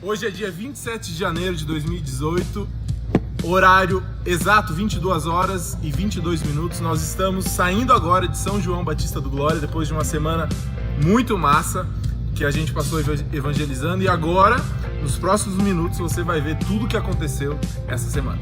Hoje é dia 27 de janeiro de 2018, horário exato 22 horas e 22 minutos. Nós estamos saindo agora de São João Batista do Glória, depois de uma semana muito massa que a gente passou evangelizando. E agora, nos próximos minutos, você vai ver tudo o que aconteceu essa semana.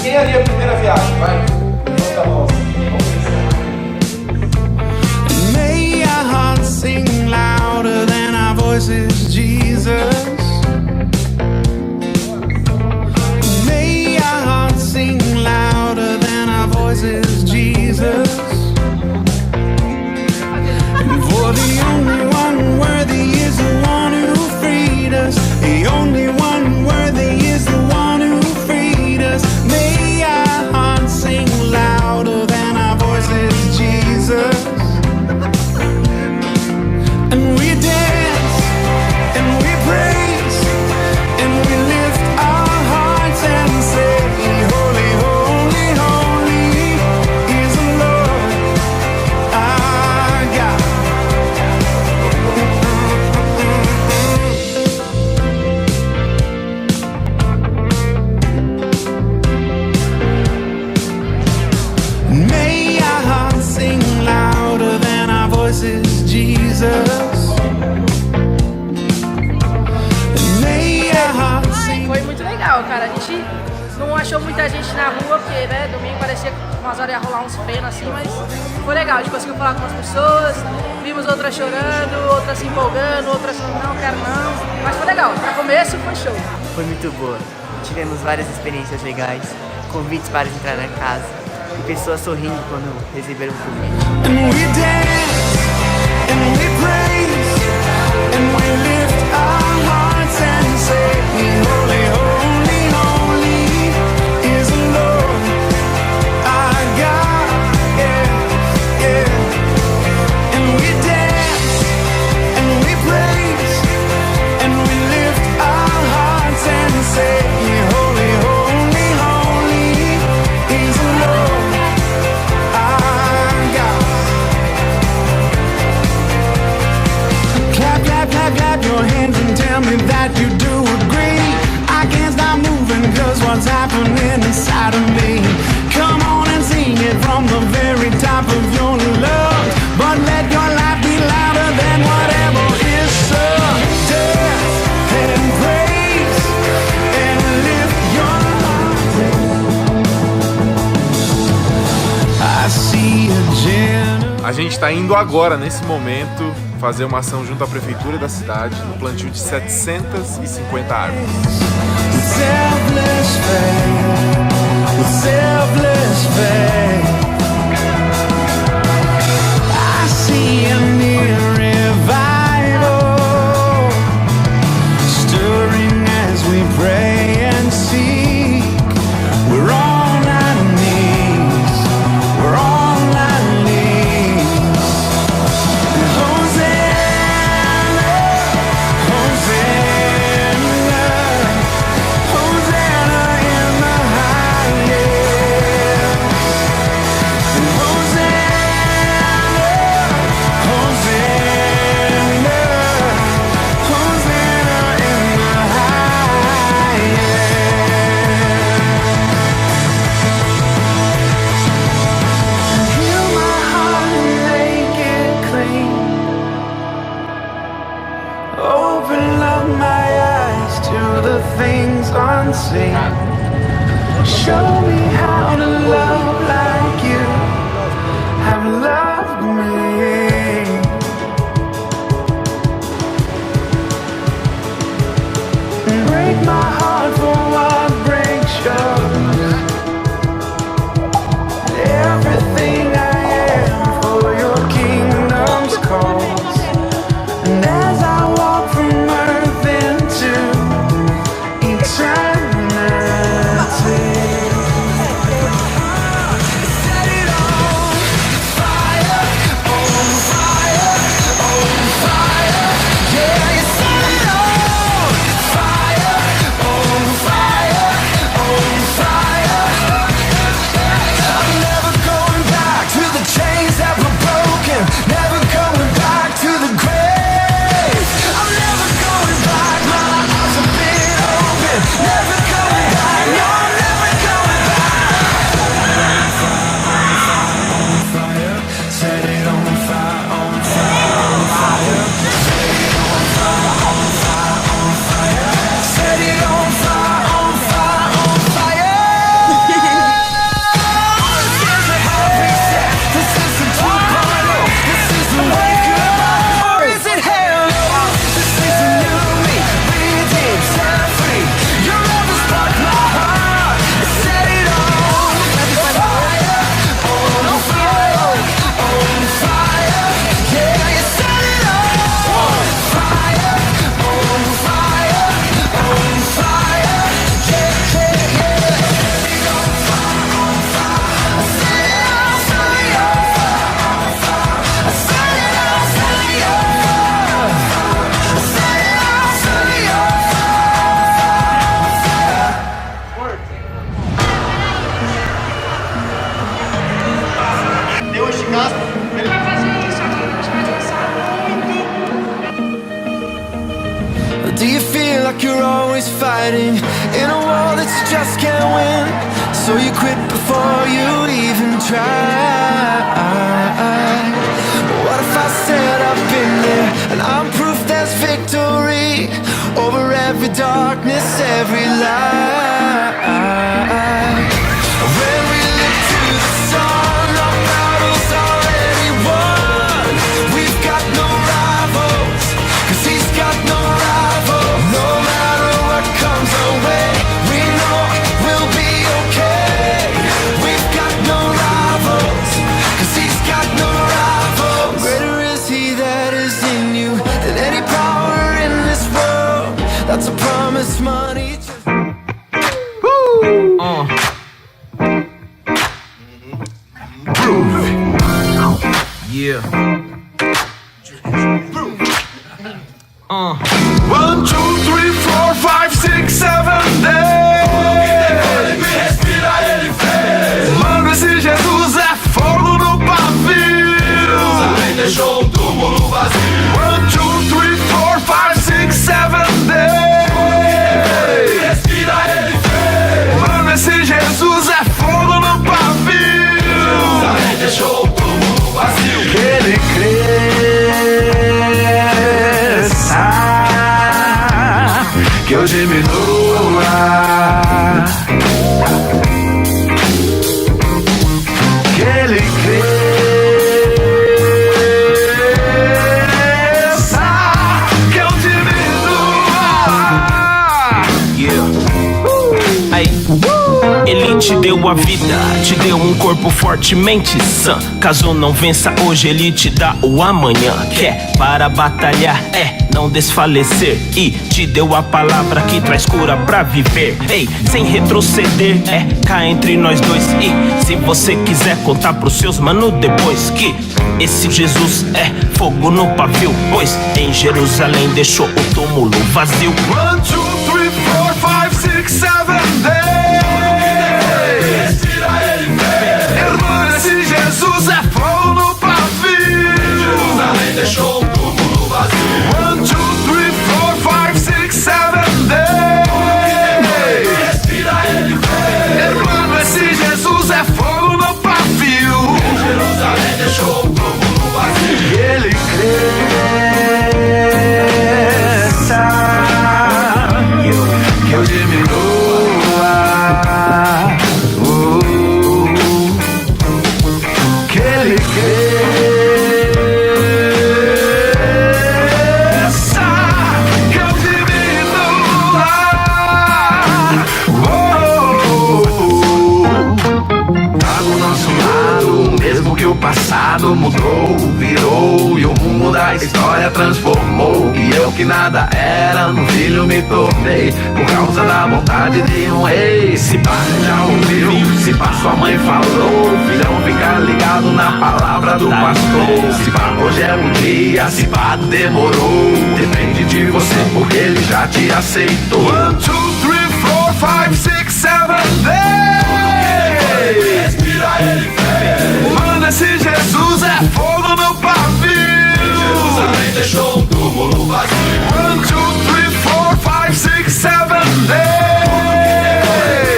Quem ali é a primeira viagem? Vai, levanta a mão. May our hearts sing louder than our voices, Jesus. May our hearts sing louder than our voices, Jesus. And for the only one worthy is the one who freed us. The only one worthy is the one who freed us. May our hearts sing louder than our voices, Jesus. And we dance, and we praise, and we lift our hearts and say, holy, holy, holy is the Lord our God. May our hearts sing louder than our voices, Jesus. May our hearts sing. Foi muito legal, cara. A gente não achou muita gente na rua, porque, né, domingo parecia que umas horas ia rolar uns penos assim, mas foi legal. A gente conseguiu falar com as pessoas, vimos outras chorando, outras se empolgando, outras não, quero não. Mas foi legal. Pra começo foi show. Foi muito boa. Tivemos várias experiências legais, convites para entrar na casa e pessoas sorrindo quando receberam o convite. And we dance, and we praise, and we lift our hearts and say, holy, holy, holy is the Lord our God. Yeah, yeah. And we dance, and we praise, and we lift our hearts and say, holy, holy, holy is the Lord our God. Clap, clap, clap, clap your hands and tell me that you do agree. I can't stop moving 'cause what's happening inside of me. Come on and sing it from the very top of your lungs. But let your life be louder than whatever is sung. Dance and praise and lift your heart. I see a generation. A gente está indo agora, nesse momento, fazer uma ação junto à prefeitura da cidade, no plantio de 750 árvores. Selfless faith. I see a near revival stirring as we pray and seek. We're on our knees. We're on our knees. Hosanna, Hosanna, Hosanna in the highest. Hosanna, Hosanna, Hosanna in the highest. Heal my heart and make it clean. Open up my eyes to the things unseen. Show me how to love like you have loved me. Break my heart for what breaks yours. Everything I am for your kingdom's cause. And as I walk from earth into eternity, fighting in a war that you just can't win. So you quit before you even try. What if I stand up in there and I'm proof there's victory over every darkness, every lie. When we look to the sun, our battle's already won. We've got no rivals, 'cause he's got no rival. No matter what comes our way, we know we'll be okay. We've got no rivals, 'cause he's got no rivals. Greater is he that is in you than any power in this world. That's a promise money. Yeah. 1, 2, 3, 4, 5, 6, 7, 10. Respira, ele fez. Mano, esse Jesus é fogo no pavio. Jerusalém deixou um túmulo vazio. 1, 2, 3, 4, 5, 6, 7, 10. Respira, ele fez. Mano, esse Jesus é fogo no pavio. Jerusalém deixou um túmulo vazio. Que ele cresça, que eu diminua. Que ele cresça, que eu diminua. Yeah. Aí. Ele te deu a vida, te deu um corpo fortemente sã. Caso não vença hoje, ele te dá o amanhã. Quer para batalhar, não desfalecer. E te deu a palavra que traz cura pra viver. Ei, sem retroceder, cá entre nós dois. E se você quiser contar pros seus mano depois, que esse Jesus é fogo no pavio, pois em Jerusalém deixou o túmulo vazio. 1, 2, 3, 4, 5, 6, 7, 10. Esse Jesus é fogo no pavio. Jerusalém deixou um túmulo vazio. 1, 2, 3, 4, 5, 6, 7, 10. Respira, ele vem. Mano, esse Jesus é fogo no pavio. Jerusalém deixou um túmulo vazio. Que ele cresça, que eu diminua. Que ele cresça, que eu diminua. Tá do nosso lado, mesmo que o passado mudou, virou e o rumo da história transformou. E eu que nada era, no filho me tornei, por causa da vontade de um rei. Se pá, já ouviu, se pá, sua mãe falou, filhão, fica ligado na palavra do pastor. Se pá, hoje é um dia, se pá, demorou, depende de você, porque ele já te aceitou. 1, 2, 3, 4, 5, 6, 7, 10. Respira, ele vem. Mano, esse Jesus é fogo no pavio. Jerusalém deixou um túmulo vazio. 1, 2, 3, 4, 5, 6, 7, 10.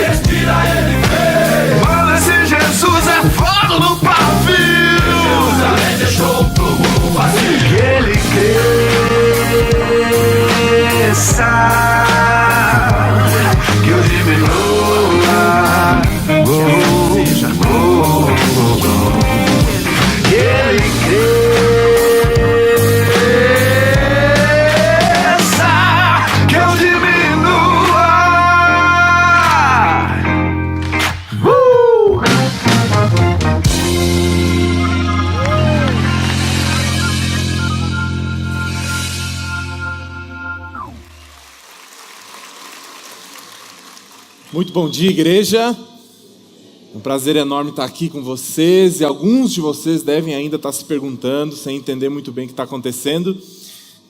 Respira, ele vem. Mano, esse Jesus é fogo no pavio. Jerusalém deixou um túmulo vazio. Que ele cresça, que eu diminua. Que ele cresça, que eu diminua. Muito bom dia, igreja. Um prazer enorme estar aqui com vocês. E alguns de vocês devem ainda estar se perguntando, sem entender muito bem o que está acontecendo.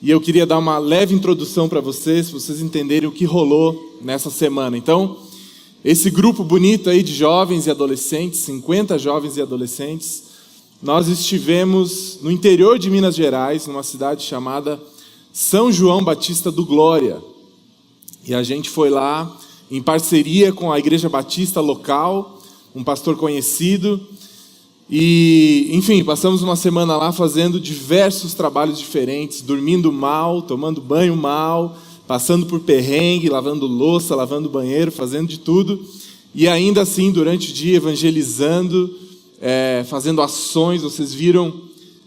E eu queria dar uma leve introdução para vocês entenderem o que rolou nessa semana. Então, esse grupo bonito aí de jovens e adolescentes, 50 jovens e adolescentes, nós estivemos no interior de Minas Gerais, numa cidade chamada São João Batista do Glória. E a gente foi lá em parceria com a Igreja Batista local, um pastor conhecido. E, enfim, passamos uma semana lá fazendo diversos trabalhos diferentes, dormindo mal, tomando banho mal, passando por perrengue, lavando louça, lavando banheiro, fazendo de tudo. E ainda assim, durante o dia, evangelizando, fazendo ações. Vocês viram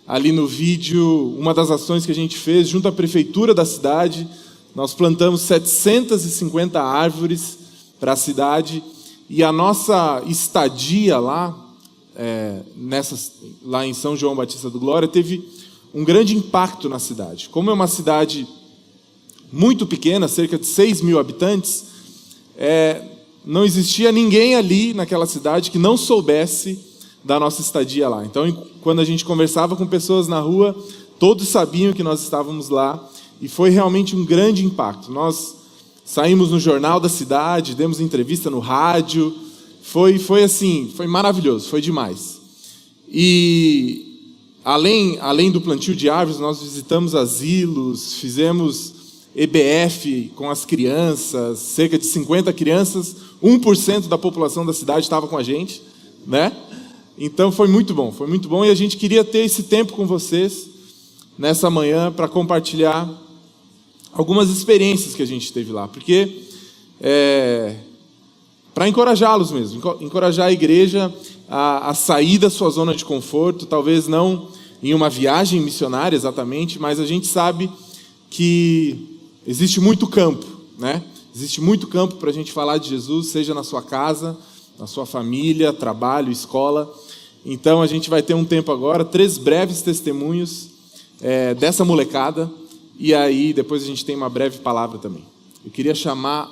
ali no vídeo uma das ações que a gente fez junto à prefeitura da cidade. Nós plantamos 750 árvores para a cidade. E a nossa estadia lá, lá em São João Batista do Glória, teve um grande impacto na cidade. Como é uma cidade muito pequena, cerca de 6 mil habitantes, não existia ninguém ali naquela cidade que não soubesse da nossa estadia lá. Então, quando a gente conversava com pessoas na rua, todos sabiam que nós estávamos lá, e foi realmente um grande impacto. Nós saímos no jornal da cidade, demos entrevista no rádio. Foi assim, foi maravilhoso, foi demais. E além do plantio de árvores, nós visitamos asilos, fizemos EBF com as crianças, cerca de 50 crianças, 1% da população da cidade estava com a gente, né? Então foi muito bom, e a gente queria ter esse tempo com vocês nessa manhã para compartilhar algumas experiências que a gente teve lá, porque para encorajá-los mesmo, encorajar a igreja a sair da sua zona de conforto, talvez não em uma viagem missionária exatamente, mas a gente sabe que existe muito campo, né? Existe muito campo para a gente falar de Jesus, seja na sua casa, na sua família, trabalho, escola. Então a gente vai ter um tempo agora, 3 breves testemunhos dessa molecada, e aí depois a gente tem uma breve palavra também. Eu queria chamar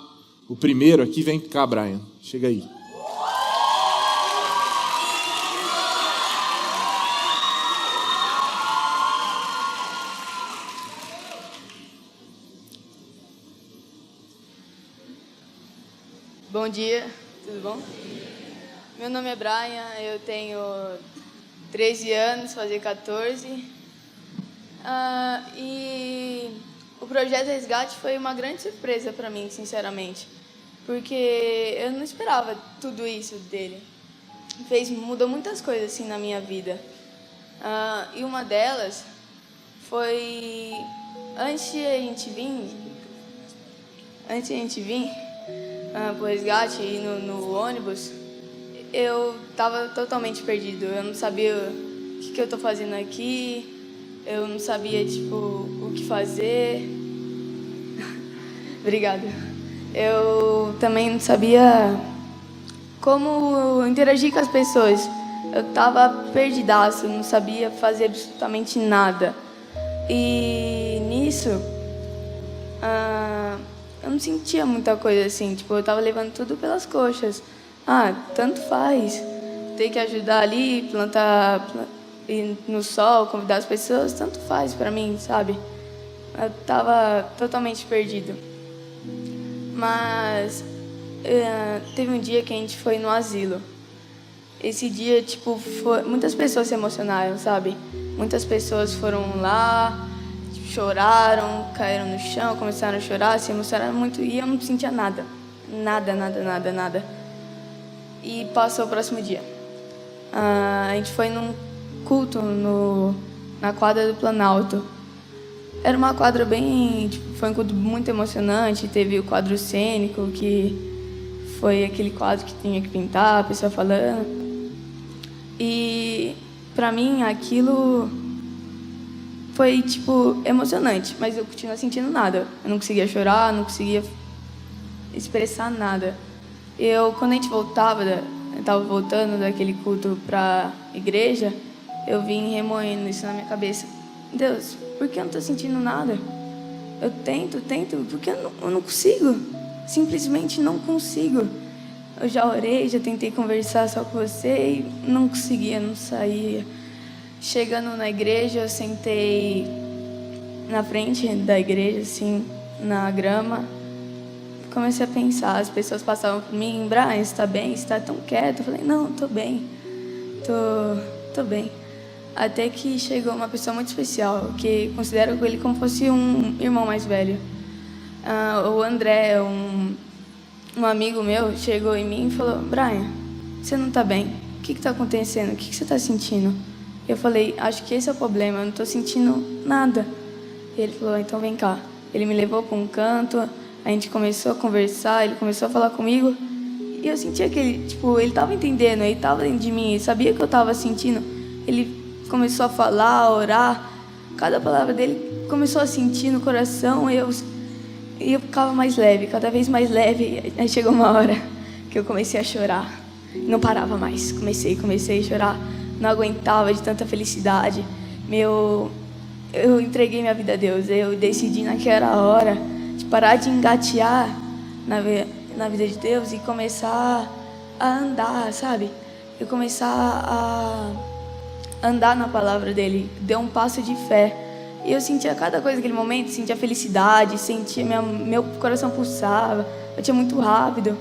o primeiro aqui, vem cá, Brian, chega aí. Bom dia, tudo bom? Meu nome é Brian, eu tenho 13 anos, fazer 14. E o Projeto Resgate foi uma grande surpresa para mim, sinceramente, porque eu não esperava tudo isso dele. Mudou muitas coisas assim na minha vida. E uma delas foi antes de a gente vir pro resgate e no ônibus, eu estava totalmente perdido. Eu não sabia o que eu estou fazendo aqui. Eu não sabia, o que fazer. Obrigada. Eu também não sabia como interagir com as pessoas. Eu estava perdidaço, não sabia fazer absolutamente nada. E nisso, eu não sentia muita coisa assim. Eu estava levando tudo pelas coxas. Tanto faz. Ter que ajudar ali, plantar... ir no sol, convidar as pessoas, tanto faz para mim, sabe? Eu estava totalmente perdido. Mas teve um dia que a gente foi no asilo. Esse dia, muitas pessoas se emocionaram, sabe? Muitas pessoas foram lá, choraram, caíram no chão, começaram a chorar, se emocionaram muito, e eu não sentia nada. Nada. E passou o próximo dia. A gente foi num culto na quadra do Planalto. Era uma quadra foi um culto muito emocionante. Teve o quadro cênico, que foi aquele quadro que tinha que pintar, a pessoa falando. E pra mim aquilo foi emocionante, mas eu continuava sentindo nada. Eu não conseguia chorar, não conseguia expressar nada. Quando a gente estava voltando daquele culto pra igreja, eu vim remoendo isso na minha cabeça. Deus, por que eu não estou sentindo nada? Eu tento, porque eu não consigo. Simplesmente não consigo. Eu já orei, já tentei conversar só com você e não conseguia, não saía. Chegando na igreja, eu sentei na frente da igreja, assim, na grama. Comecei a pensar, as pessoas passavam por mim, Brian, você está bem? Você está tão quieto? Eu falei, não, estou bem. Tô bem. Até que chegou uma pessoa muito especial, que considero ele como fosse um irmão mais velho. O André, um amigo meu, chegou em mim e falou: Brian, você não tá bem? O que tá acontecendo? O que você tá sentindo? Eu falei: acho que esse é o problema, eu não tô sentindo nada. E ele falou: então vem cá. Ele me levou para um canto, a gente começou a conversar, ele começou a falar comigo. E eu sentia que ele tava entendendo, ele tava dentro de mim, ele sabia que eu tava sentindo. Ele começou a falar, a orar. Cada palavra dele começou a sentir no coração e eu ficava mais leve, cada vez mais leve. Aí chegou uma hora que eu comecei a chorar. Não parava mais. Comecei a chorar. Não aguentava de tanta felicidade. Eu entreguei minha vida a Deus. Eu decidi naquela hora de parar de engatear na vida de Deus e começar a andar, sabe? Eu começar a andar na palavra dele. Deu um passo de fé. E eu sentia cada coisa naquele momento, sentia felicidade, sentia meu coração pulsava, batia muito rápido.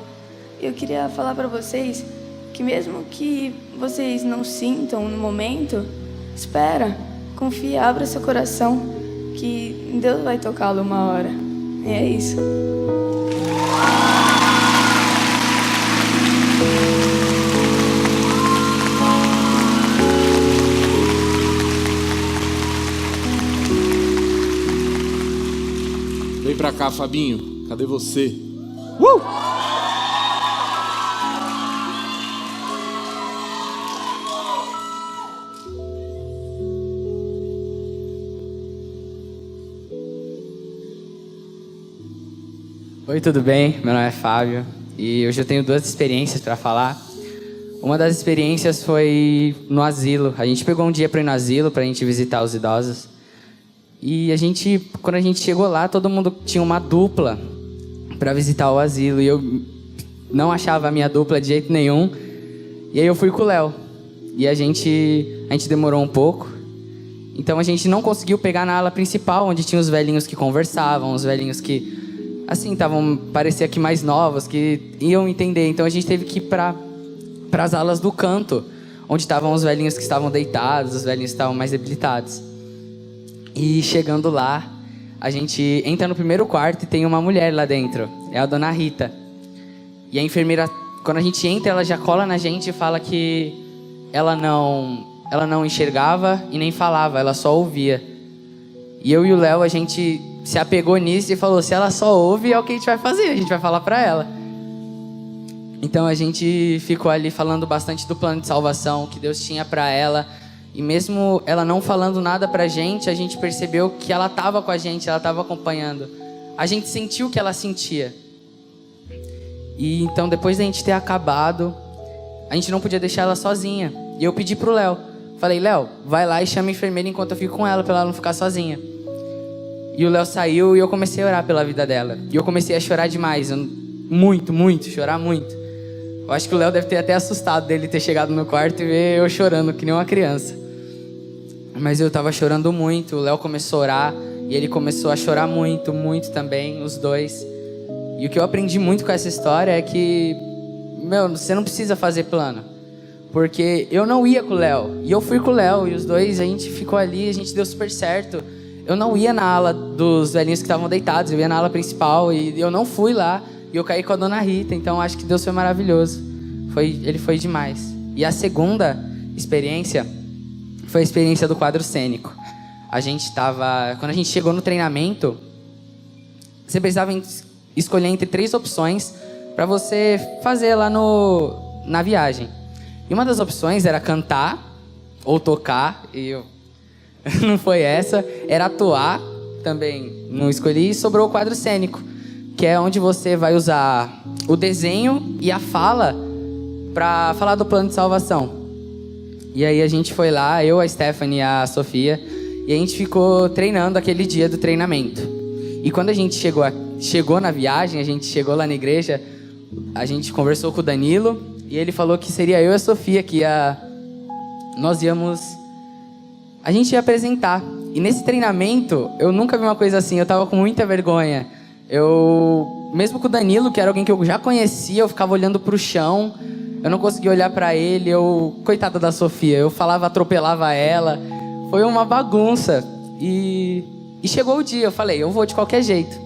Eu queria falar para vocês que mesmo que vocês não sintam no momento, espera, confia, abra seu coração, que Deus vai tocá-lo uma hora. E é isso. Vem pra cá, Fabinho. Cadê você? Oi, tudo bem? Meu nome é Fábio e hoje eu tenho 2 experiências para falar. Uma das experiências foi no asilo. A gente pegou um dia para ir no asilo, para a gente visitar os idosos. E quando a gente chegou lá, todo mundo tinha uma dupla para visitar o asilo. E eu não achava a minha dupla de jeito nenhum. E aí eu fui com o Léo. E a gente demorou um pouco. Então a gente não conseguiu pegar na ala principal, onde tinha os velhinhos que conversavam, os velhinhos que, assim, parecia que mais novos, que iam entender. Então a gente teve que ir para as alas do canto, onde estavam os velhinhos que estavam deitados, os velhinhos que estavam mais debilitados. E chegando lá, a gente entra no primeiro quarto e tem uma mulher lá dentro. É a dona Rita. E a enfermeira, quando a gente entra, ela já cola na gente e fala que ela não enxergava e nem falava, ela só ouvia. E eu e o Léo, a gente se apegou nisso e falou: se ela só ouve, é o que a gente vai fazer, a gente vai falar pra ela. Então a gente ficou ali falando bastante do plano de salvação que Deus tinha pra ela. E mesmo ela não falando nada pra gente, a gente percebeu que ela estava com a gente, ela estava acompanhando. A gente sentiu o que ela sentia. E então, depois da gente ter acabado, a gente não podia deixar ela sozinha. E eu pedi pro Léo. Falei: Léo, vai lá e chama a enfermeira enquanto eu fico com ela, pra ela não ficar sozinha. E o Léo saiu e eu comecei a orar pela vida dela. E eu comecei a chorar demais. Chorar muito. Eu acho que o Léo deve ter até assustado dele ter chegado no quarto e ver eu chorando que nem uma criança. Mas eu tava chorando muito. O Léo começou a orar e ele começou a chorar muito também, os dois. E o que eu aprendi muito com essa história é que, você não precisa fazer plano. Porque eu não ia com o Léo. E eu fui com o Léo e os dois, a gente ficou ali, a gente deu super certo. Eu não ia na ala dos velhinhos que estavam deitados, eu ia na ala principal e eu não fui lá. E eu caí com a dona Rita, então acho que Deus foi maravilhoso. Ele foi demais. E a segunda experiência foi a experiência do quadro cênico. Quando a gente chegou no treinamento, você precisava escolher entre 3 opções para você fazer lá na viagem. E uma das opções era cantar ou tocar, e não foi essa. Era atuar, também não escolhi, e sobrou o quadro cênico, que é onde você vai usar o desenho e a fala para falar do plano de salvação. E aí a gente foi lá, eu, a Stephanie e a Sofia, e a gente ficou treinando aquele dia do treinamento. E quando a gente chegou na viagem, a gente chegou lá na igreja, a gente conversou com o Danilo, e ele falou que seria eu e a Sofia que a gente ia apresentar. E nesse treinamento, eu nunca vi uma coisa assim, eu tava com muita vergonha. Mesmo com o Danilo, que era alguém que eu já conhecia, eu ficava olhando pro chão, eu não conseguia olhar pra ele, coitada da Sofia, eu falava, atropelava ela, foi uma bagunça. E chegou o dia, eu falei: eu vou de qualquer jeito.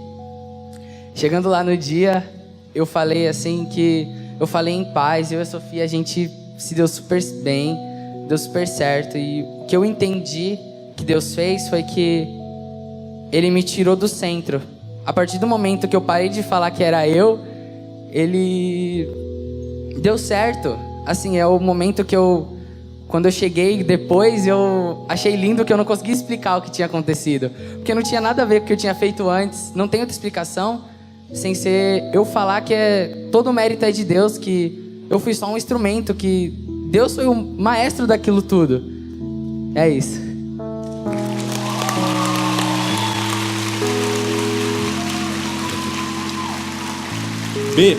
Chegando lá no dia, eu falei assim que... Eu falei em paz, eu e a Sofia, a gente se deu super bem, deu super certo. E o que eu entendi que Deus fez foi que Ele me tirou do centro. A partir do momento que eu parei de falar que era eu, Ele deu certo. Assim, é o momento que quando eu cheguei depois, eu achei lindo que eu não conseguia explicar o que tinha acontecido. Porque não tinha nada a ver com o que eu tinha feito antes. Não tem outra explicação sem ser eu falar que todo o mérito é de Deus, que eu fui só um instrumento, que Deus foi o maestro daquilo tudo. É isso. B.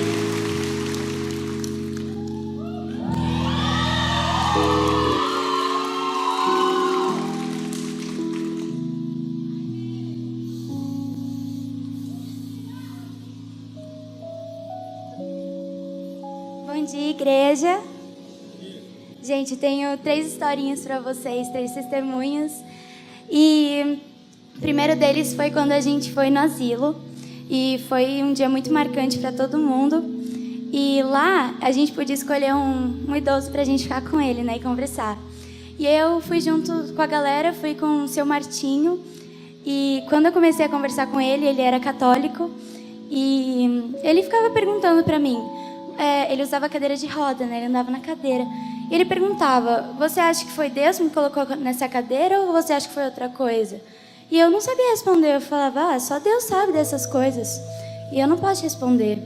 Bom dia, igreja. Gente, tenho 3 historinhas para vocês, 3 testemunhos. E o primeiro deles foi quando a gente foi no asilo. E foi um dia muito marcante para todo mundo. E lá a gente podia escolher um idoso para a gente ficar com ele, né, e conversar. E eu fui junto com a galera, fui com o seu Martinho. E quando eu comecei a conversar com ele, ele era católico. E ele ficava perguntando para mim. Ele usava cadeira de roda, né? Ele andava na cadeira. E ele perguntava: você acha que foi Deus que me colocou nessa cadeira ou você acha que foi outra coisa? E eu não sabia responder. Eu falava: só Deus sabe dessas coisas. E eu não posso responder.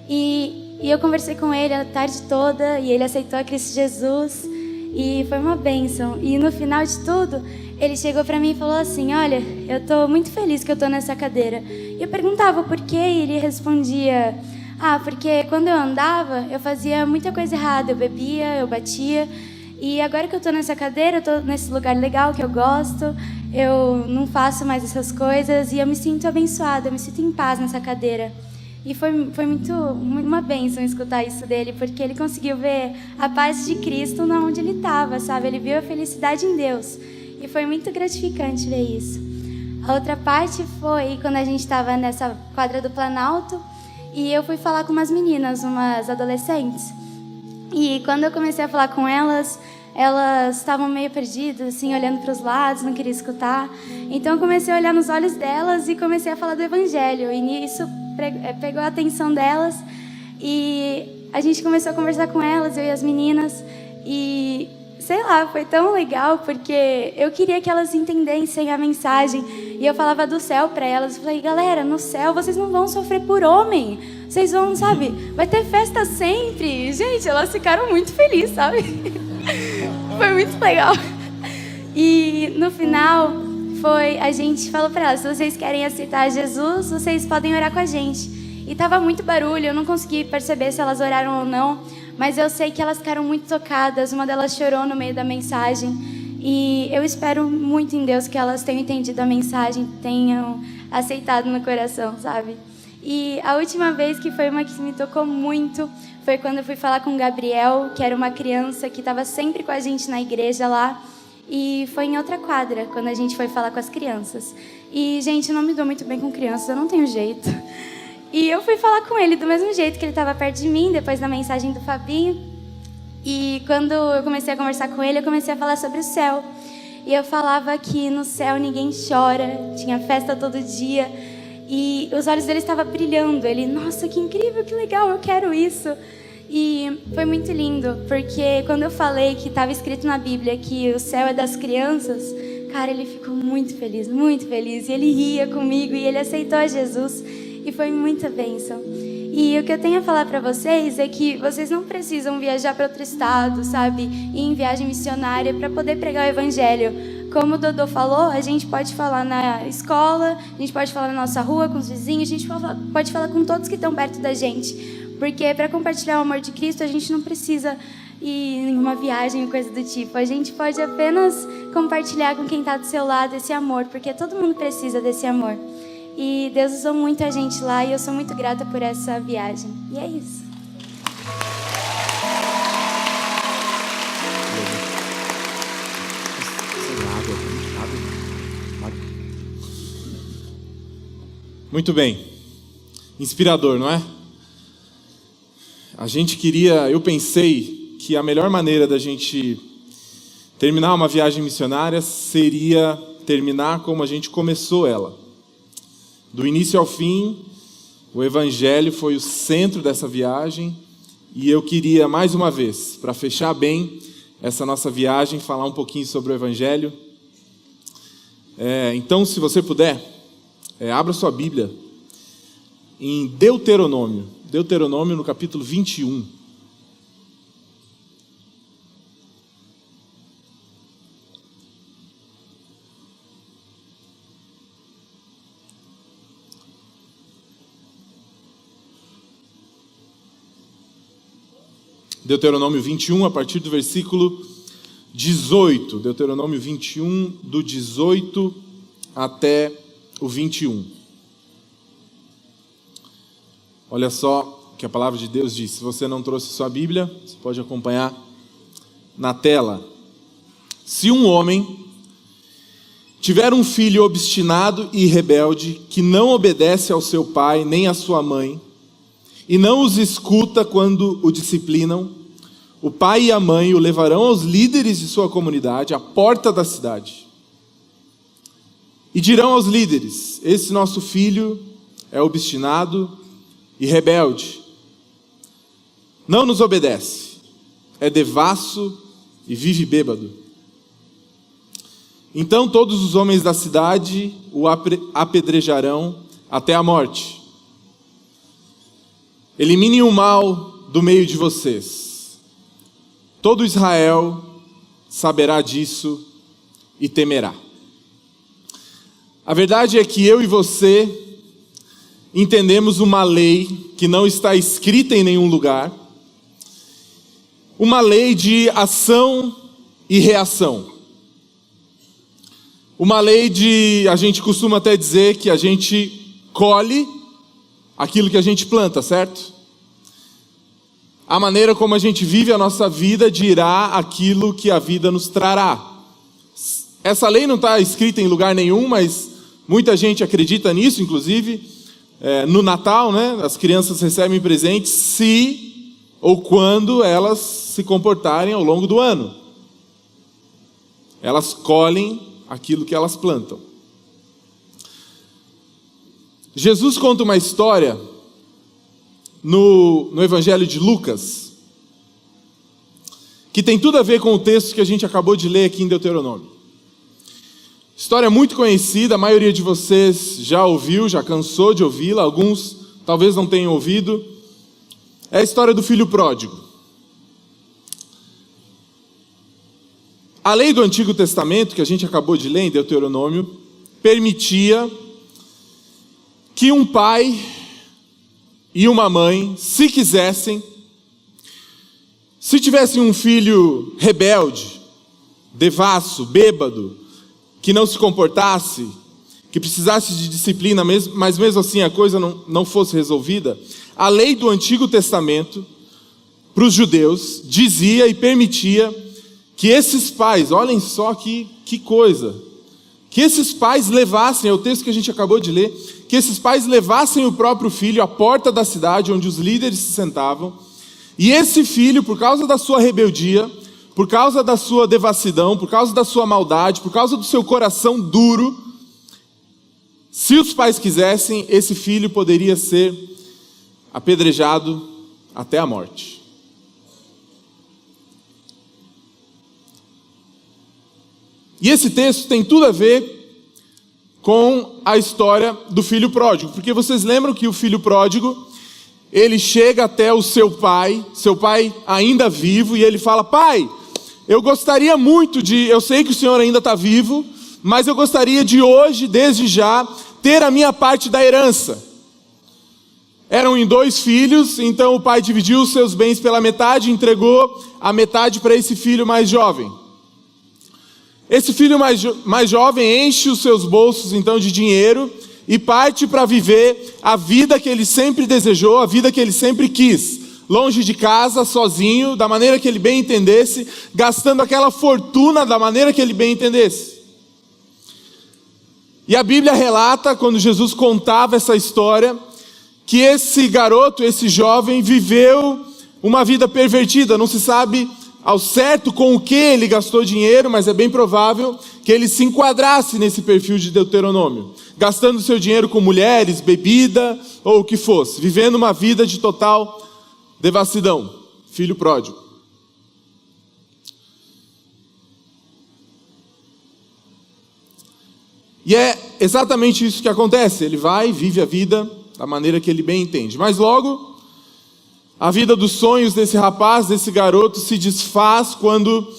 E eu conversei com ele a tarde toda e ele aceitou a Cristo Jesus. E foi uma bênção. E no final de tudo, ele chegou para mim e falou assim: olha, eu estou muito feliz que eu estou nessa cadeira. E eu perguntava por quê e ele respondia: porque quando eu andava, eu fazia muita coisa errada. Eu bebia, eu batia. E agora que eu estou nessa cadeira, eu estou nesse lugar legal que eu gosto. Eu não faço mais essas coisas e eu me sinto abençoada, eu me sinto em paz nessa cadeira. E foi muito uma bênção escutar isso dele, porque ele conseguiu ver a paz de Cristo onde ele estava, sabe? Ele viu a felicidade em Deus. E foi muito gratificante ver isso. A outra parte foi quando a gente estava nessa quadra do Planalto. E eu fui falar com umas meninas, umas adolescentes. E quando eu comecei a falar com elas, elas estavam meio perdidas, assim, olhando para os lados, não queria escutar. Então eu comecei a olhar nos olhos delas e comecei a falar do Evangelho. E nisso pegou a atenção delas. E a gente começou a conversar com elas, eu e as meninas. E sei lá, foi tão legal, porque eu queria que elas entendessem a mensagem. E eu falava do céu para elas. Eu falei: galera, no céu vocês não vão sofrer por homem. Vocês vão, sabe, vai ter festa sempre. Gente, elas ficaram muito felizes, sabe? Foi muito legal. E no final, a gente falou para elas: se vocês querem aceitar Jesus, vocês podem orar com a gente. E tava muito barulho, eu não consegui perceber se elas oraram ou não. Mas eu sei que elas ficaram muito tocadas. Uma delas chorou no meio da mensagem. E eu espero muito em Deus que elas tenham entendido a mensagem, tenham aceitado no coração, sabe? E a última vez que foi uma que me tocou muito foi quando eu fui falar com o Gabriel, que era uma criança que estava sempre com a gente na igreja lá. E foi em outra quadra, quando a gente foi falar com as crianças. E, gente, eu não me dou muito bem com crianças, eu não tenho jeito. E eu fui falar com ele do mesmo jeito que ele estava perto de mim, depois da mensagem do Fabinho. E quando eu comecei a conversar com ele, eu comecei a falar sobre o céu. E eu falava que no céu ninguém chora, tinha festa todo dia. E os olhos dele estavam brilhando. Ele: nossa, que incrível, que legal, eu quero isso. E foi muito lindo, porque quando eu falei que estava escrito na Bíblia que o céu é das crianças, cara, ele ficou muito feliz, muito feliz. E ele ria comigo e ele aceitou a Jesus. E foi muita bênção. E o que eu tenho a falar para vocês é que vocês não precisam viajar para outro estado, sabe? Ir em viagem missionária para poder pregar o Evangelho. Como o Dodô falou, a gente pode falar na escola, a gente pode falar na nossa rua, com os vizinhos, a gente pode falar com todos que estão perto da gente. Porque para compartilhar o amor de Cristo, a gente não precisa ir em uma viagem ou coisa do tipo. A gente pode apenas compartilhar com quem está do seu lado esse amor, porque todo mundo precisa desse amor. E Deus usou muito a gente lá e eu sou muito grata por essa viagem. E é isso. Muito bem. inspirador, não é? Eu pensei que a melhor maneira da gente terminar uma viagem missionária seria terminar como a gente começou ela. Do início ao fim, o Evangelho foi o centro dessa viagem, e eu queria, mais uma vez, para fechar bem essa nossa viagem, falar um pouquinho sobre o Evangelho. Então, se você puder, abra sua Bíblia em Deuteronômio no capítulo 21. Deuteronômio 21, a partir do versículo 18. Deuteronômio 21, do 18 até o 21. Olha só o que a palavra de Deus diz. Se você não trouxe sua Bíblia, você pode acompanhar na tela. Se um homem tiver um filho obstinado e rebelde, que não obedece ao seu pai nem à sua mãe, e não os escuta quando o disciplinam, o pai e a mãe o levarão aos líderes de sua comunidade, à porta da cidade. E dirão aos líderes: esse nosso filho é obstinado e rebelde. Não nos obedece, é devasso e vive bêbado. Então todos os homens da cidade o apedrejarão até a morte. Eliminem o mal do meio de vocês. Todo Israel saberá disso e temerá. A verdade é que eu e você entendemos uma lei que não está escrita em nenhum lugar, uma lei de ação e reação. Uma lei a gente costuma até dizer que a gente colhe aquilo que a gente planta, certo? A maneira como a gente vive a nossa vida dirá aquilo que a vida nos trará. Essa lei não está escrita em lugar nenhum, mas muita gente acredita nisso, inclusive no Natal, né? As crianças recebem presentes se ou quando elas se comportarem ao longo do ano. Elas colhem aquilo que elas plantam. Jesus conta uma história no Evangelho de Lucas, que tem tudo a ver com o texto que a gente acabou de ler aqui em Deuteronômio. História muito conhecida, a maioria de vocês já ouviu, já cansou de ouvi-la, alguns talvez não tenham ouvido. É a história do filho pródigo. A lei do Antigo Testamento, que a gente acabou de ler em Deuteronômio, permitia que um pai e uma mãe, se quisessem, se tivessem um filho rebelde, devasso, bêbado, que não se comportasse, que precisasse de disciplina, mas mesmo assim a coisa não fosse resolvida, a lei do Antigo Testamento, para os judeus, dizia e permitia que esses pais, olhem só que coisa, que esses pais levassem, é o texto que a gente acabou de ler, que esses pais levassem o próprio filho à porta da cidade onde os líderes se sentavam, e esse filho, por causa da sua rebeldia, por causa da sua devassidão, por causa da sua maldade, por causa do seu coração duro, se os pais quisessem, esse filho poderia ser apedrejado até a morte. E esse texto tem tudo a ver com a história do filho pródigo, porque vocês lembram que o filho pródigo, ele chega até o seu pai ainda vivo, e ele fala: pai, eu gostaria muito eu sei que o senhor ainda está vivo, mas eu gostaria de hoje, desde já, ter a minha parte da herança. Eram em 2 filhos, então o pai dividiu os seus bens pela metade e entregou a metade para esse filho mais jovem. Esse filho mais jovem enche os seus bolsos então de dinheiro e parte para viver a vida que ele sempre desejou, a vida que ele sempre quis, longe de casa, sozinho, da maneira que ele bem entendesse, gastando aquela fortuna da maneira que ele bem entendesse. E a Bíblia relata, quando Jesus contava essa história, que esse garoto, esse jovem, viveu uma vida pervertida. Não se sabe ao certo com o que ele gastou dinheiro, mas é bem provável que ele se enquadrasse nesse perfil de Deuteronômio, gastando seu dinheiro com mulheres, bebida ou o que fosse, vivendo uma vida de total devassidão, filho pródigo. E é exatamente isso que acontece. Ele vai e vive a vida da maneira que ele bem entende. Mas logo, a vida dos sonhos desse rapaz, desse garoto, se desfaz quando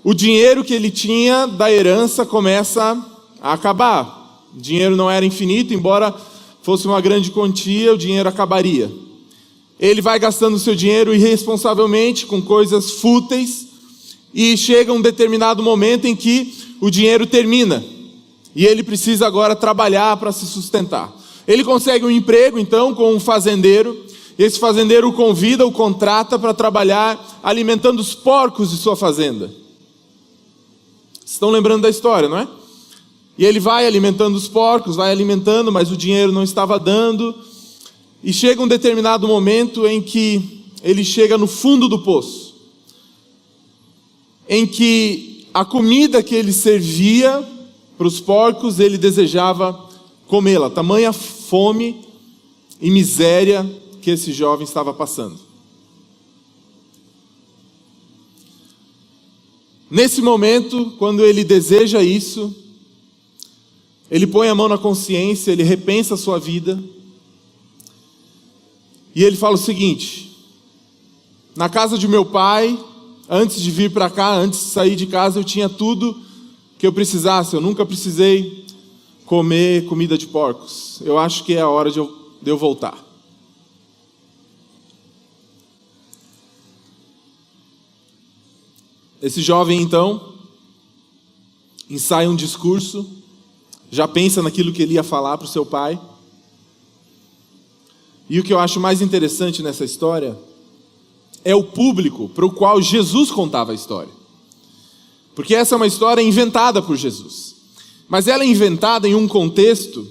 o dinheiro que ele tinha da herança começa a acabar. O dinheiro não era infinito, embora fosse uma grande quantia, o dinheiro acabaria. Ele vai gastando o seu dinheiro irresponsavelmente com coisas fúteis e chega um determinado momento em que o dinheiro termina. E ele precisa agora trabalhar para se sustentar. Ele consegue um emprego, então, com um fazendeiro. Esse fazendeiro o convida, o contrata para trabalhar alimentando os porcos de sua fazenda. Estão lembrando da história, não é? E ele vai alimentando os porcos, vai alimentando, mas o dinheiro não estava dando. E chega um determinado momento em que ele chega no fundo do poço. Em que a comida que ele servia para os porcos, ele desejava comê-la. Tamanha fome e miséria que esse jovem estava passando. Nesse momento, quando ele deseja isso, ele põe a mão na consciência, ele repensa a sua vida, e ele fala o seguinte: na casa de meu pai, antes de vir para cá, antes de sair de casa, eu tinha tudo que eu precisasse, eu nunca precisei comer comida de porcos. Eu acho que é a hora de eu voltar. Esse jovem, então, ensaia um discurso, já pensa naquilo que ele ia falar para o seu pai. E o que eu acho mais interessante nessa história é o público para o qual Jesus contava a história. Porque essa é uma história inventada por Jesus. Mas ela é inventada em um contexto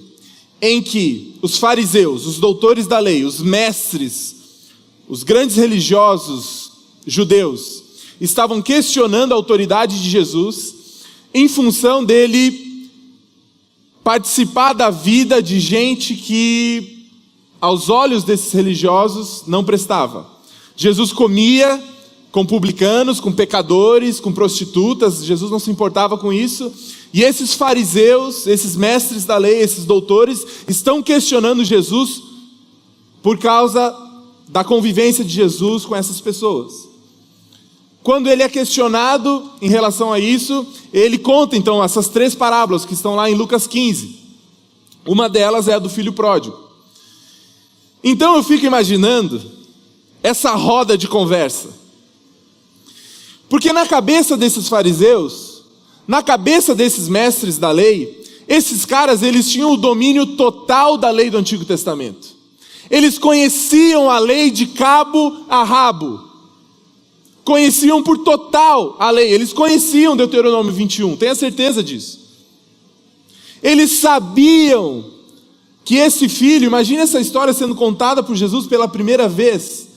em que os fariseus, os doutores da lei, os mestres, os grandes religiosos judeus, estavam questionando a autoridade de Jesus em função dele participar da vida de gente que, aos olhos desses religiosos, não prestava. Jesus comia com publicanos, com pecadores, com prostitutas. Jesus não se importava com isso. E esses fariseus, esses mestres da lei, esses doutores, estão questionando Jesus por causa da convivência de Jesus com essas pessoas. Quando ele é questionado em relação a isso, ele conta então essas 3 parábolas que estão lá em Lucas 15. Uma delas é a do filho pródigo. Então eu fico imaginando essa roda de conversa. Porque na cabeça desses fariseus, na cabeça desses mestres da lei, esses caras, eles tinham o domínio total da lei do Antigo Testamento. Eles conheciam a lei de cabo a rabo. Conheciam por total a lei. Eles conheciam Deuteronômio 21, tenha certeza disso. Eles sabiam que esse filho, imagine essa história sendo contada por Jesus pela primeira vez.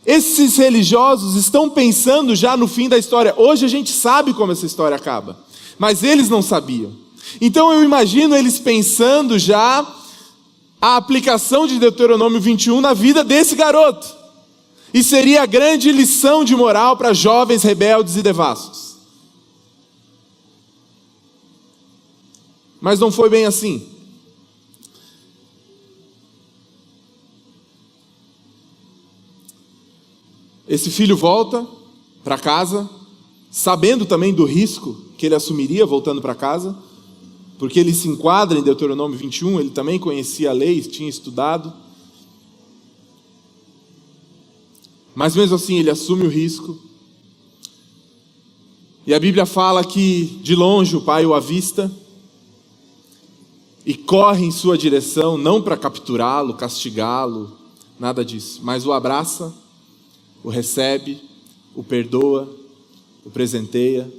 Esses religiosos estão pensando já no fim da história. Hoje a gente sabe como essa história acaba, mas eles não sabiam. Então eu imagino eles pensando já a aplicação de Deuteronômio 21 na vida desse garoto. E seria a grande lição de moral para jovens rebeldes e devassos. Mas não foi bem assim. Esse filho volta para casa, sabendo também do risco que ele assumiria voltando para casa, porque ele se enquadra em Deuteronômio 21, ele também conhecia a lei, tinha estudado. Mas mesmo assim ele assume o risco. E a Bíblia fala que de longe o pai o avista e corre em sua direção, não para capturá-lo, castigá-lo, nada disso, mas o abraça, o recebe, o perdoa, o presenteia,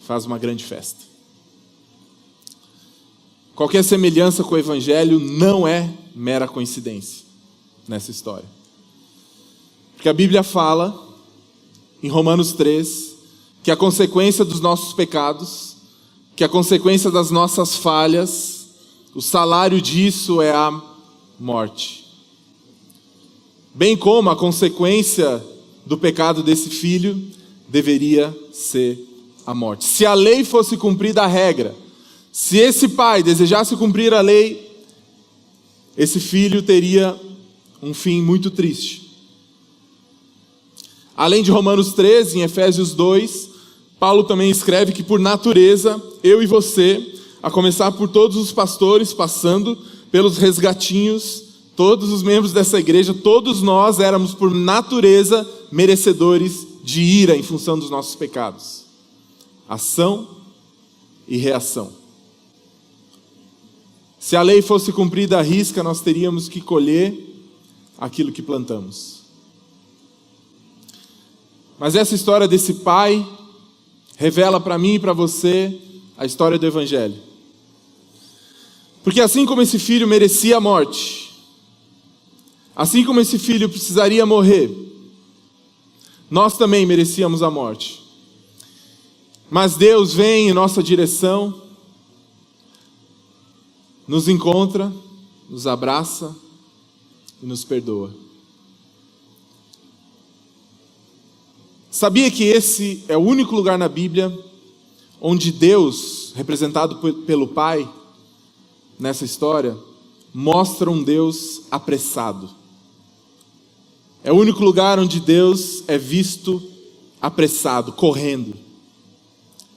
faz uma grande festa. Qualquer semelhança com o Evangelho não é mera coincidência. nessa história. Porque a Bíblia fala, em Romanos 3, que a consequência dos nossos pecados, que a consequência das nossas falhas, o salário disso é a morte. Bem como a consequência do pecado desse filho deveria ser a morte. Se a lei fosse cumprida a regra, se esse pai desejasse cumprir a lei, esse filho teria um fim muito triste. Além de Romanos 13, em Efésios 2, Paulo também escreve que por natureza, eu e você, a começar por todos os pastores, passando pelos resgatinhos, todos os membros dessa igreja, todos nós éramos por natureza merecedores de ira em função dos nossos pecados. Ação e reação. Se a lei fosse cumprida à risca, nós teríamos que colher aquilo que plantamos. Mas essa história desse pai revela para mim e para você a história do Evangelho. Porque assim como esse filho merecia a morte, assim como esse filho precisaria morrer, nós também merecíamos a morte. Mas Deus vem em nossa direção, nos encontra, nos abraça e nos perdoa. Sabia que esse é o único lugar na Bíblia onde Deus, representado pelo Pai, nessa história, mostra um Deus apressado. É o único lugar onde Deus é visto apressado, correndo.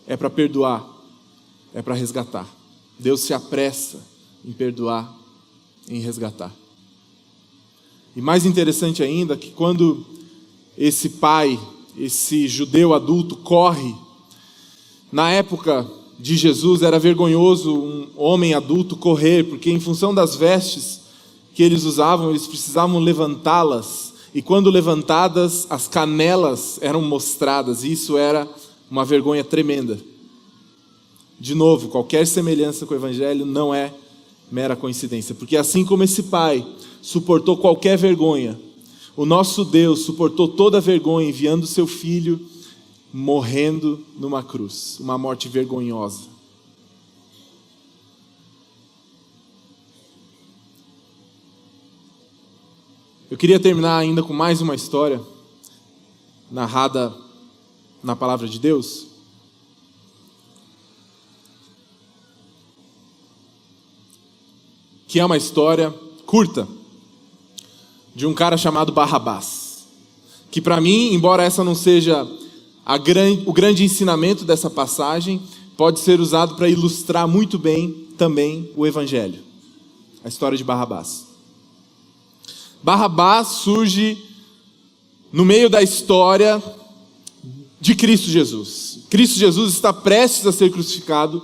É para perdoar, é para resgatar. Deus se apressa em perdoar, em resgatar. E mais interessante ainda, que quando esse pai, esse judeu adulto corre, na época de Jesus era vergonhoso um homem adulto correr, porque em função das vestes que eles usavam, eles precisavam levantá-las, e quando levantadas, as canelas eram mostradas, e isso era uma vergonha tremenda. De novo, qualquer semelhança com o Evangelho não é mera coincidência, porque assim como esse pai suportou qualquer vergonha, o nosso Deus suportou toda a vergonha enviando seu filho morrendo numa cruz, uma morte vergonhosa. Eu queria terminar ainda com mais uma história narrada na palavra de Deus. Que é uma história curta de um cara chamado Barrabás, que para mim, embora essa não seja o grande ensinamento dessa passagem, pode ser usado para ilustrar muito bem também o Evangelho, a história de Barrabás. Barrabás surge no meio da história de Cristo Jesus. Cristo Jesus está prestes a ser crucificado,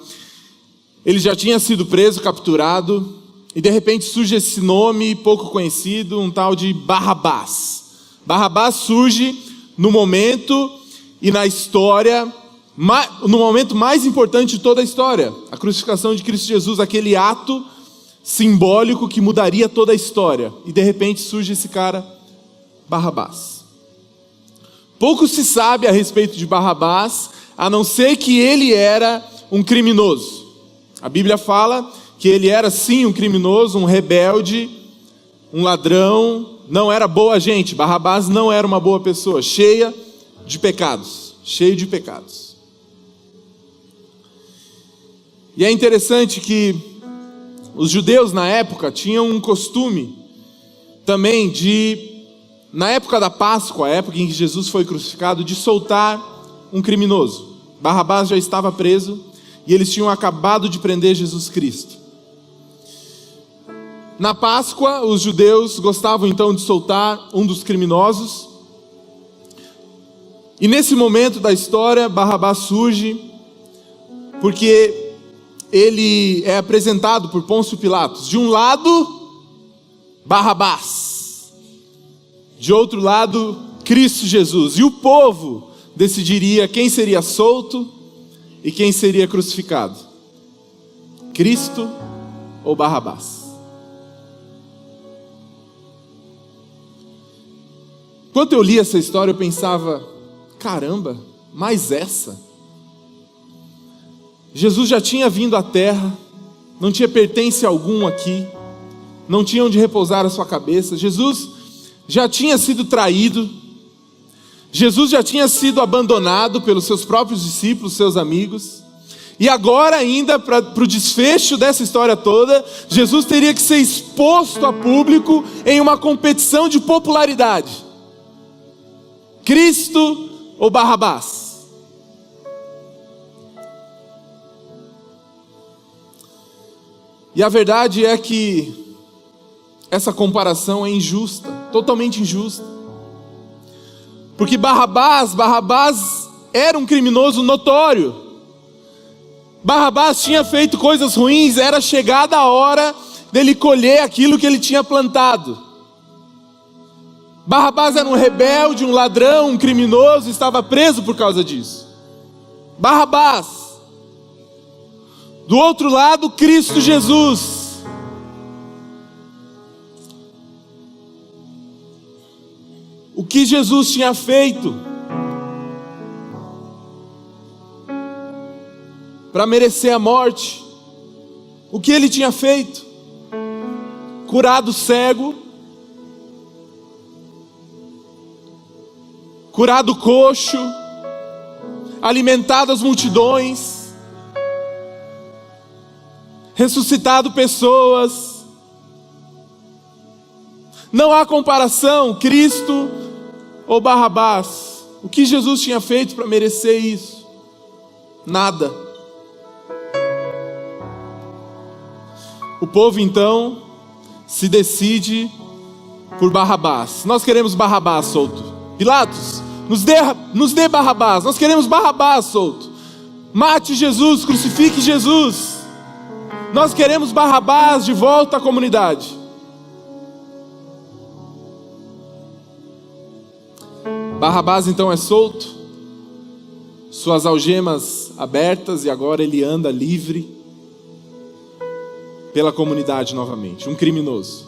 ele já tinha sido preso, capturado, e de repente surge esse nome pouco conhecido, um tal de Barrabás. Barrabás surge no momento e na história, no momento mais importante de toda a história, a crucificação de Cristo Jesus, aquele ato simbólico que mudaria toda a história. E de repente surge esse cara, Barrabás. Pouco se sabe a respeito de Barrabás, a não ser que ele era um criminoso. A Bíblia fala que ele era sim um criminoso, um rebelde, um ladrão, não era boa gente. Barrabás não era uma boa pessoa, cheio de pecados. E é interessante que os judeus na época tinham um costume também de, na época da Páscoa, a época em que Jesus foi crucificado, de soltar um criminoso. Barrabás já estava preso e eles tinham acabado de prender Jesus Cristo. Na Páscoa, os judeus gostavam então de soltar um dos criminosos. E nesse momento da história, Barrabás surge porque ele é apresentado por Pôncio Pilatos. De um lado, Barrabás. De outro lado, Cristo Jesus. E o povo decidiria quem seria solto e quem seria crucificado. Cristo ou Barrabás. Quando eu li essa história, eu pensava, caramba, mais essa? Jesus já tinha vindo à terra, não tinha pertence algum aqui, não tinha onde repousar a sua cabeça. Jesus já tinha sido traído, Jesus já tinha sido abandonado pelos seus próprios discípulos, seus amigos, e agora ainda, para o desfecho dessa história toda, Jesus teria que ser exposto a público em uma competição de popularidade. Cristo ou Barrabás? E a verdade é que essa comparação é injusta, totalmente injusta. Porque Barrabás era um criminoso notório. Barrabás tinha feito coisas ruins, era chegada a hora dele colher aquilo que ele tinha plantado. Barrabás era um rebelde, um ladrão, um criminoso, estava preso por causa disso. Barrabás. Do outro lado, Cristo Jesus. O que Jesus tinha feito para merecer a morte? O que ele tinha feito? Curado o cego, curado o coxo, alimentado as multidões, ressuscitado pessoas. Não há comparação, Cristo ou Barrabás. O que Jesus tinha feito para merecer isso? Nada. O povo então se decide por Barrabás. Nós queremos Barrabás solto. Pilatos, nos dê Barrabás. Nós queremos Barrabás solto. Mate Jesus, crucifique Jesus. Nós queremos Barrabás de volta à comunidade. Barrabás então é solto, suas algemas abertas, e agora ele anda livre pela comunidade novamente, um criminoso.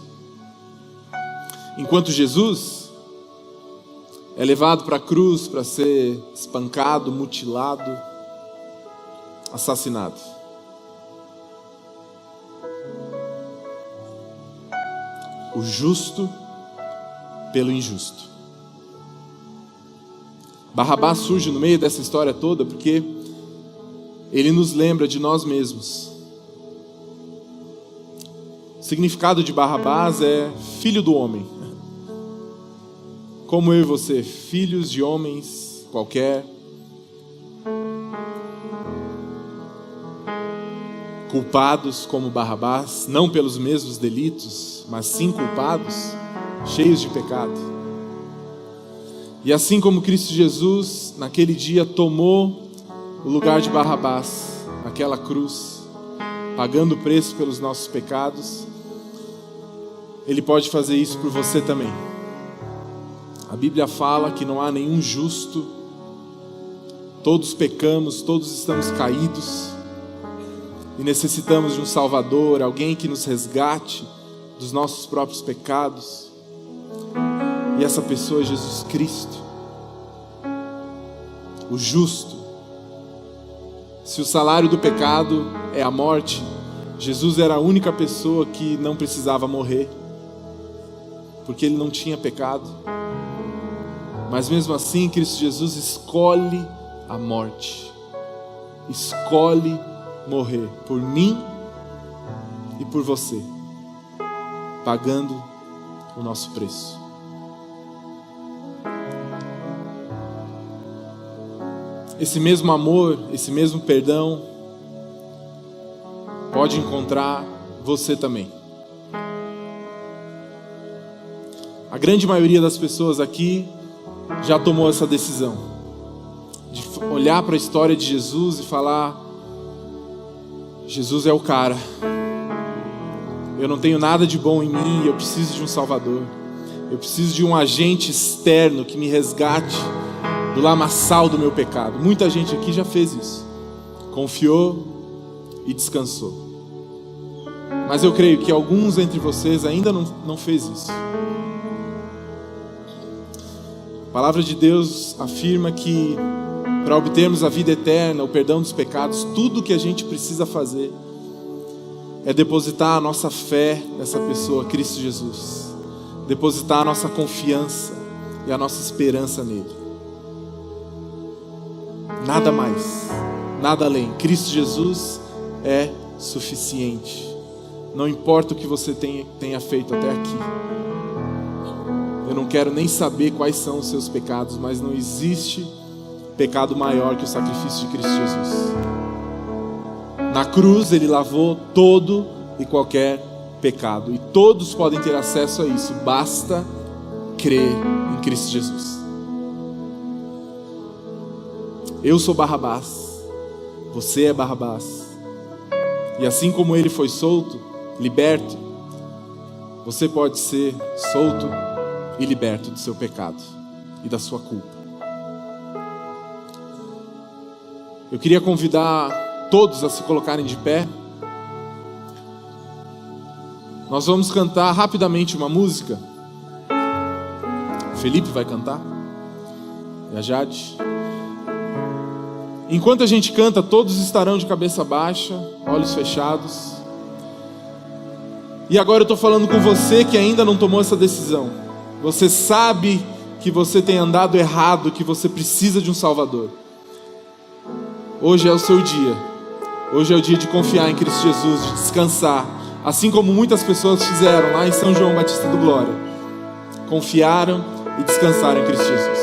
Enquanto Jesus é levado para a cruz para ser espancado, mutilado, assassinado. O justo pelo injusto. Barrabás surge no meio dessa história toda porque ele nos lembra de nós mesmos. O significado de Barrabás é filho do homem. Como eu e você, filhos de homens qualquer, culpados como Barrabás, não pelos mesmos delitos, mas sim culpados, cheios de pecado. E assim como Cristo Jesus, naquele dia, tomou o lugar de Barrabás, naquela cruz, pagando o preço pelos nossos pecados, Ele pode fazer isso por você também. A Bíblia fala que não há nenhum justo, todos pecamos, todos estamos caídos, e necessitamos de um Salvador, alguém que nos resgate dos nossos próprios pecados. E essa pessoa é Jesus Cristo, o justo. Se o salário do pecado é a morte, Jesus era a única pessoa que não precisava morrer, porque ele não tinha pecado. Mas mesmo assim, Cristo Jesus escolhe a morte, escolhe morrer por mim e por você, pagando o nosso preço. Esse mesmo amor, esse mesmo perdão pode encontrar você também. A grande maioria das pessoas aqui já tomou essa decisão de olhar para a história de Jesus e falar: Jesus é o cara. Eu não tenho nada de bom em mim, eu preciso de um Salvador. Eu preciso de um agente externo que me resgate do lamaçal do meu pecado. Muita gente aqui já fez isso, confiou e descansou. Mas eu creio que alguns entre vocês ainda não fez isso. palavra de Deus afirma que para obtermos a vida eterna, o perdão dos pecados, tudo que a gente precisa fazer é depositar a nossa fé nessa pessoa, Cristo Jesus. Depositar a nossa confiança e a nossa esperança nele. Nada mais, nada além. Cristo Jesus é suficiente. Não importa o que você tenha feito até aqui. Eu não quero nem saber quais são os seus pecados, mas não existe pecado maior que o sacrifício de Cristo Jesus. Na cruz ele lavou todo e qualquer pecado, e todos podem ter acesso a isso, basta crer em Cristo Jesus. Eu sou Barrabás, você é Barrabás, e assim como ele foi solto, liberto, você pode ser solto e liberto do seu pecado e da sua culpa. Eu queria convidar todos a se colocarem de pé. Nós vamos cantar rapidamente uma música. O Felipe vai cantar, e a Jade. Enquanto a gente canta, todos estarão de cabeça baixa, olhos fechados. E agora eu estou falando com você que ainda não tomou essa decisão. Você sabe que você tem andado errado, que você precisa de um Salvador. Hoje é o seu dia. Hoje é o dia de confiar em Cristo Jesus, de descansar. Assim como muitas pessoas fizeram lá em São João Batista do Glória. Confiaram e descansaram em Cristo Jesus.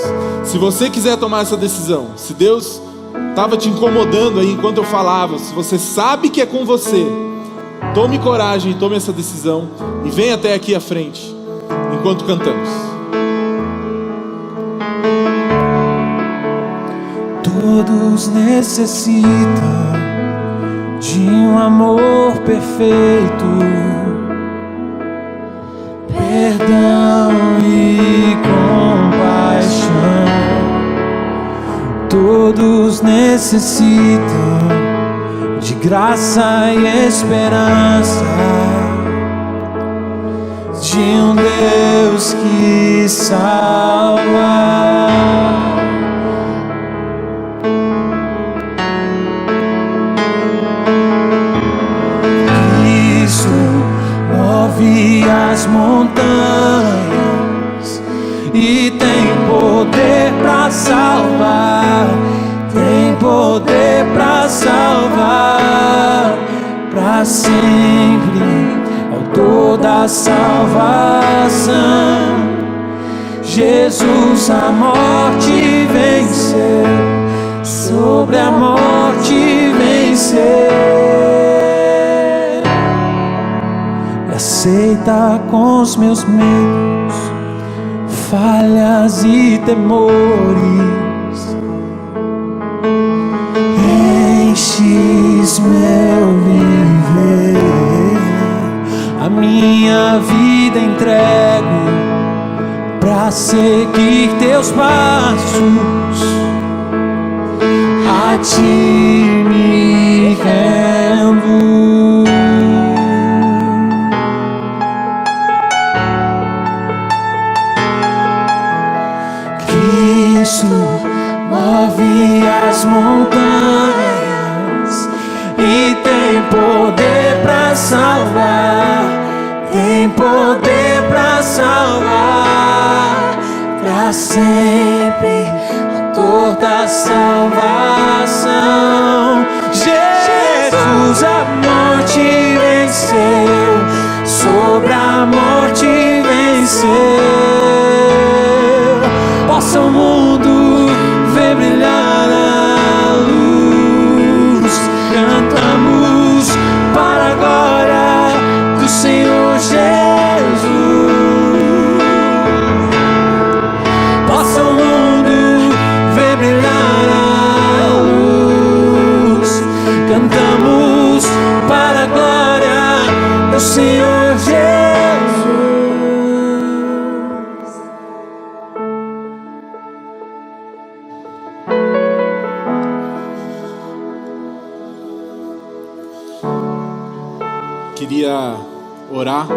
Se você quiser tomar essa decisão, se Deus estava te incomodando aí enquanto eu falava, se você sabe que é com você, tome coragem e tome essa decisão e venha até aqui à frente enquanto cantamos. Todos necessitam de um amor perfeito, perdão e compaixão. Todos necessitam de graça e esperança, de um Deus que salva. Move as montanhas e tem poder pra salvar, tem poder pra salvar, pra sempre, autor da salvação. Jesus a morte venceu, sobre a morte venceu. Aceita com os meus medos, falhas e temores. Enches meu viver, a minha vida entrego pra seguir teus passos. A ti me rendo. Move as montanhas e tem poder pra salvar, tem poder pra salvar, pra sempre, autor da salvação. Jesus a morte venceu, sobre a morte venceu. Possa o mundo ver brilhar a luz. Cantamos para a glória do Senhor Jesus. Possa o mundo ver brilhar a luz. Cantamos para a glória do Senhor Jesus. Queria orar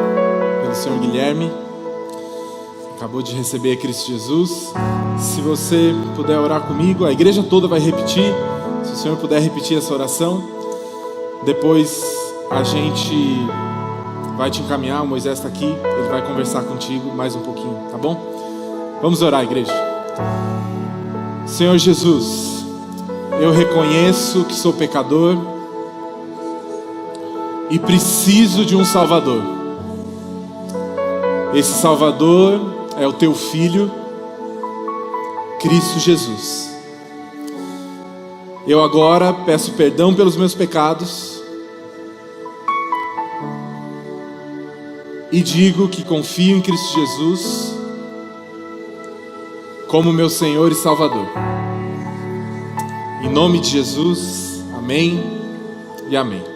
pelo Senhor Guilherme, acabou de receber Cristo Jesus. Se você puder orar comigo, a igreja toda vai repetir. Se o Senhor puder repetir essa oração, depois a gente vai te encaminhar. O Moisés está aqui, ele vai conversar contigo mais um pouquinho, tá bom? Vamos orar, igreja. Senhor Jesus, eu reconheço que sou pecador e preciso de um Salvador. Esse Salvador é o teu Filho, Cristo Jesus. Eu agora peço perdão pelos meus pecados e digo que confio em Cristo Jesus como meu Senhor e Salvador. Em nome de Jesus, amém e amém.